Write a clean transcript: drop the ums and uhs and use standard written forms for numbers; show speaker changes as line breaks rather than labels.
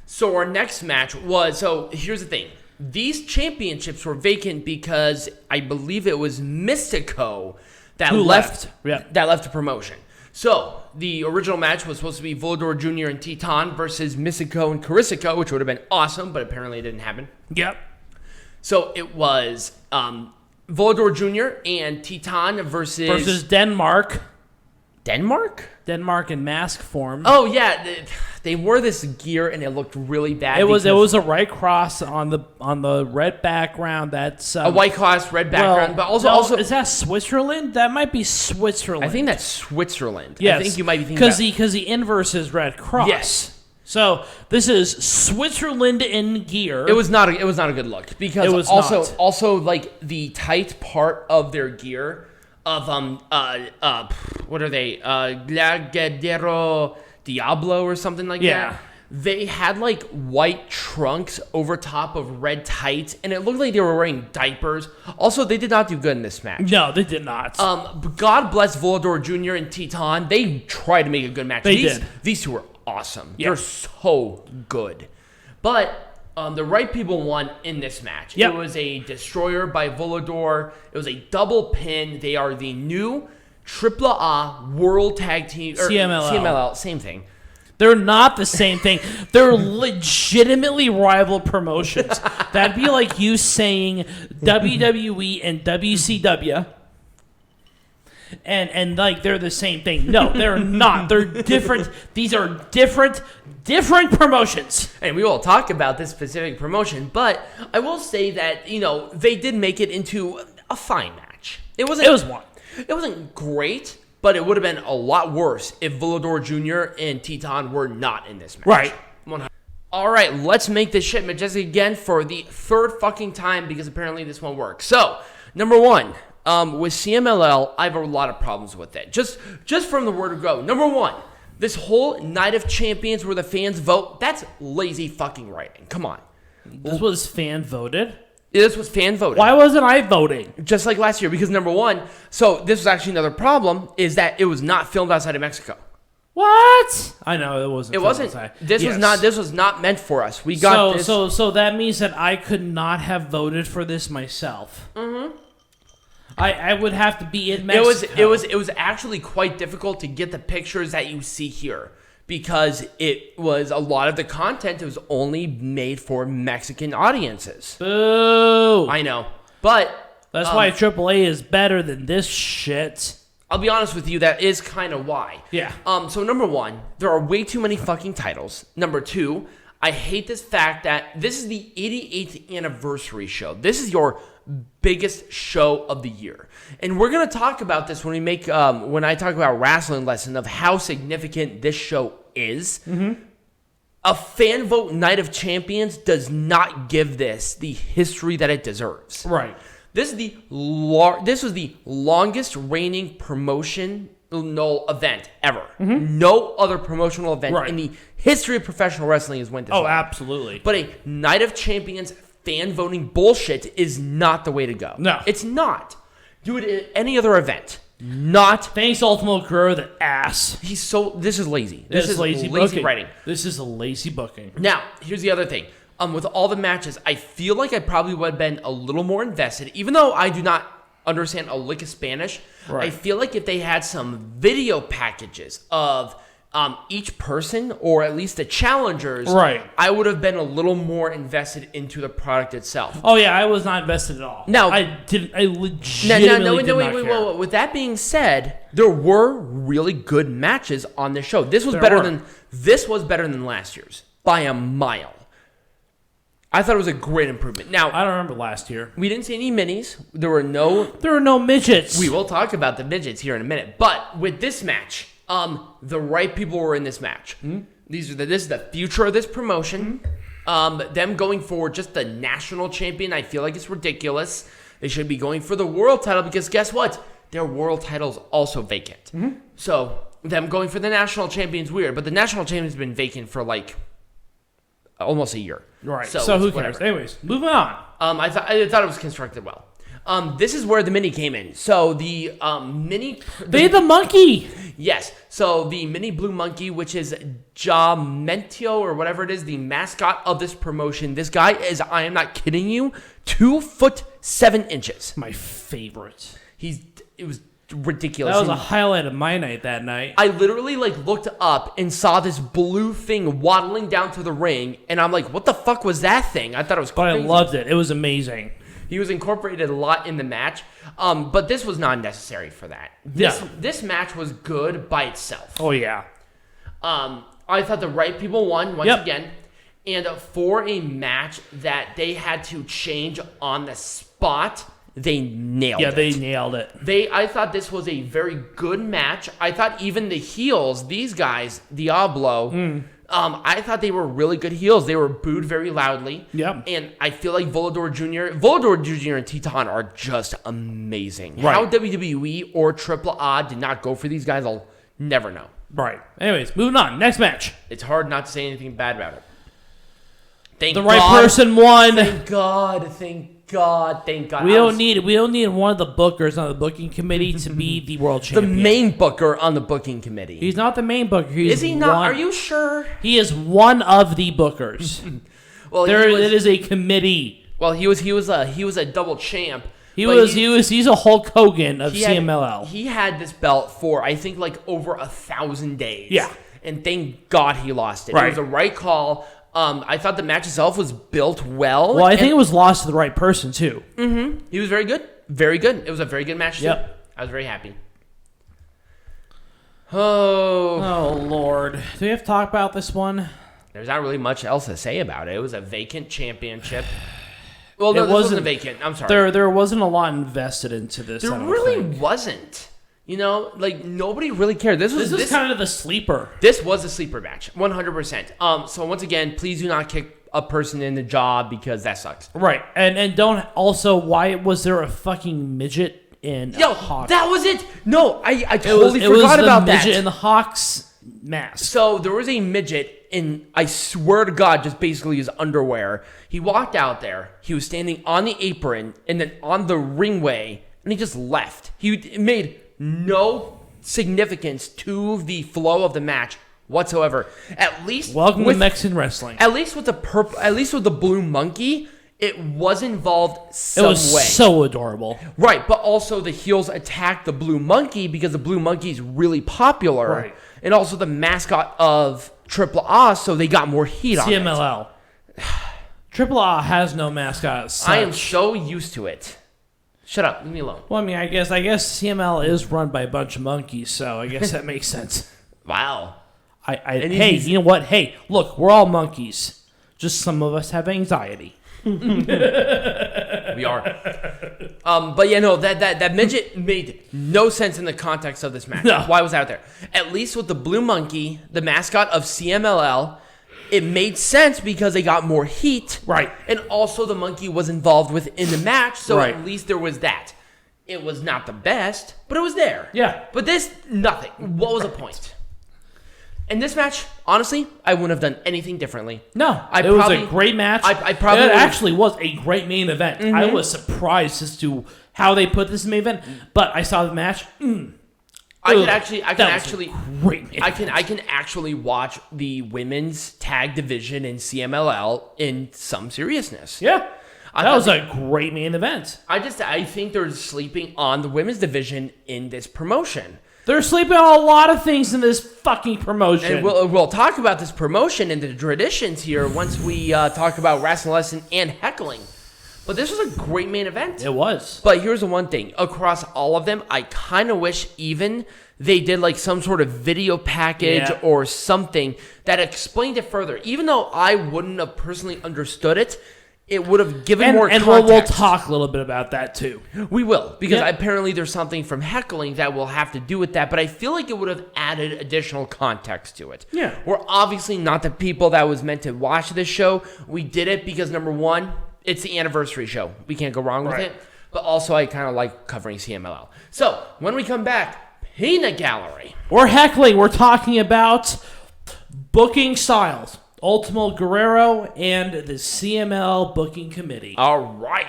So our next match was, so here's the thing. These championships were vacant because I believe it was Mystico that left the promotion. So the original match was supposed to be Volador Jr. and Titán versus Mystico and Carisico, which would have been awesome, but apparently it didn't happen.
Yep.
So it was Volador Jr. and Titán versus
Denmark.
Denmark
in mask form.
Oh yeah, they wore this gear and it looked really bad.
It was a white cross on the red background. That's
a white cross, red background, but also
is that Switzerland? That might be Switzerland.
I think that's Switzerland.
Yes,
I think you might be thinking
because the inverse is red cross.
Yes.
So this is Switzerland in gear.
It was not a good look because
it was
also like the tight part of their gear of what are they? Guerrero Diablo or something like that. They had like white trunks over top of red tights, and it looked like they were wearing diapers. Also, they did not do good in this match.
No, they did not.
God bless Volador Jr. and Titán. They tried to make a good match. These two were awesome.
Yep.
They're so good. But the right people won in this match.
Yep.
It was a destroyer by Volador. It was a double pin. They are the new AAA World Tag Team. CMLL, same thing.
They're not the same thing. They're legitimately rival promotions. That'd be like you saying WWE and WCW. And like they're the same thing. No, they're not. They're different. These are different promotions.
And we will talk about this specific promotion, but I will say that, they did make it into a fine match. It wasn't great, but it would have been a lot worse if Volador Jr. and Titán were not in this match.
Right.
All right, let's make this shit majestic again for the third fucking time because apparently this won't work. So, number one. With CMLL, I have a lot of problems with it. Just from the word go. Number one, this whole Night of Champions where the fans vote, that's lazy fucking writing. Come on.
This was fan voted?
This was fan voted.
Why wasn't I voting?
Just like last year, because number one, so this was actually another problem, is that it was not filmed outside of Mexico.
What? I know it wasn't.
It wasn't.
Outside.
This was not meant for us. We got this.
So that means that I could not have voted for this myself. Mm-hmm. I would have to be in Mexico.
It was actually quite difficult to get the pictures that you see here because it was a lot of the content was only made for Mexican audiences.
Boo!
I know, but
that's why AAA is better than this shit.
I'll be honest with you, that is kind of why.
Yeah.
So number one, there are way too many fucking titles. Number two, I hate this fact that this is the 88th anniversary show. This is your biggest show of the year, and we're gonna talk about this when we make when I talk about Wrestling Lesson of how significant this show is. Mm-hmm. A fan vote Night of Champions does not give this the history that it deserves.
Right.
This is this was the longest reigning promotional event ever. Mm-hmm. No other promotional event in the history of professional wrestling has went this long.
Absolutely.
But a Night of Champions fan voting bullshit is not the way to go.
No.
It's not. Do it at any other event. Not.
Thanks, Ultimo Guerrero, the ass.
This is lazy.
This is lazy
writing.
This is a lazy booking.
Now, here's the other thing. With all the matches, I feel like I probably would have been a little more invested, even though I do not understand a lick of Spanish. Right. I feel like if they had some video packages of each person, or at least the challengers, I would have been a little more invested into the product itself.
Oh yeah, I was not invested at all.
Now
I legitimately did not care.
With that being said, there were really good matches on the show. This was better than last year's by a mile. I thought it was a great improvement. Now
I don't remember last year.
We didn't see any minis. There were no
midgets.
We will talk about the midgets here in a minute. But with this match, the right people were in this match. Mm-hmm. This is the future of this promotion. Mm-hmm. Them going for just the national champion, I feel like it's ridiculous. They should be going for the world title because guess what? Their world title is also vacant. Mm-hmm. So them going for the national champion's weird, but the national champion's been vacant for like almost a year.
Right. So who cares? Anyways, moving on.
I thought it was constructed well. This is where the mini came in. So the mini...
They had the monkey!
Yes. So the mini blue monkey, which is Gemelos or whatever it is, the mascot of this promotion. This guy is, I am not kidding you, 2'7".
My favorite.
It was ridiculous.
That was a highlight of my night that night.
I literally looked up and saw this blue thing waddling down to the ring, and I'm like, what the fuck was that thing? I thought it was crazy.
But I loved it. It was amazing.
He was incorporated a lot in the match, but this was not necessary for that. This match was good by itself.
Oh, yeah.
I thought the right people won once again, and for a match that they had to change on the spot, they nailed it.
Yeah, they nailed it.
I thought this was a very good match. I thought even the heels, these guys, Diablo, I thought they were really good heels. They were booed very loudly.
Yep.
And I feel like Volador Jr. and Titán are just amazing.
Right.
How WWE or AAA did not go for these guys, I'll never know.
Right. Anyways, moving on. Next match.
It's hard not to say anything bad about it.
The right person won.
Thank God.
We don't need one of the bookers on the booking committee to be the world
the
champion.
main booker on the booking committee.
He's not the main booker.
Is he not? Are you sure?
He is one of the bookers.
Well,
it is a committee.
Well, he was a double champ.
He's a Hulk Hogan of CMLL.
He had this belt for I think over 1,000 days.
Yeah.
And thank God he lost it.
Right.
It was the right call. I thought the match itself was built well.
Well, I think it was lost to the right person, too.
Mm-hmm. He was very good. Very good. It was a very good match, too.
Yep.
I was very happy. Oh,
Lord. Do we have to talk about this one?
There's not really much else to say about it. It was a vacant championship. Well, no,
it
this wasn't vacant. I'm sorry.
There wasn't a lot invested into this.
There really wasn't. Nobody really cared. This was
kind of the sleeper.
This was a sleeper match, 100%. So once again, please do not kick a person in the jaw because that sucks.
Right, and don't also. Why was there a fucking midget in a Hawk?
That was it. No, I totally forgot about that.
It was the midget in the Hawk's mask.
So there was a midget in, I swear to God, just basically his underwear. He walked out there. He was standing on the apron and then on the ringway, and he just left. He made no significance to the flow of the match whatsoever. At least
welcome to Mexican wrestling.
At least with the blue monkey, it was involved some way.
It was so adorable.
Right, but also the heels attacked the blue monkey because the blue monkey is really popular.
Right.
And also the mascot of AAA, so they got more heat on it.
CMLL. AAA has no mascot as such.
I am so used to it. Shut up. Leave me alone.
Well, I mean, I guess CML is run by a bunch of monkeys, so I guess that makes sense.
Wow.
Hey, you know what? Hey, look, we're all monkeys. Just some of us have anxiety.
We are. But yeah, no, that midget made no sense in the context of this match.
No.
Why was out there? At least with the blue monkey, the mascot of CMLL, it made sense because they got more heat.
Right.
And also the monkey was involved within the match, so
right.
At least there was that. It was not the best, but it was there.
Yeah.
But this, nothing. What was the point? In this match, honestly, I wouldn't have done anything differently.
No, it was a great match.
I probably
it actually was a great main event. Mm-hmm. I was surprised as to how they put this in the main event, but I saw the match. I can
actually watch the women's tag division in CMLL in some seriousness.
Yeah. That was a great main event.
I think they're sleeping on the women's division in this promotion.
They're sleeping on a lot of things in this fucking promotion.
And we'll talk about this promotion and the traditions here once we talk about wrestling lesson and heckling. But this was a great main event.
It was.
But here's the one thing. Across all of them, I kind of wish even they did like some sort of video package or something that explained it further. Even though I wouldn't have personally understood it, it would have given more context.
And we'll talk a little bit about that too.
We will, because apparently there's something from heckling that will have to do with that, but I feel like it would have added additional context to it.
Yeah.
We're obviously not the people that was meant to watch this show. We did it because, number one, it's the anniversary show. We can't go wrong with it. But also, I kind of like covering CMLL. So, when we come back, Peanut Gallery.
We're heckling. We're talking about booking styles. Ultimo, Guerrero, and the CML booking committee.
All right.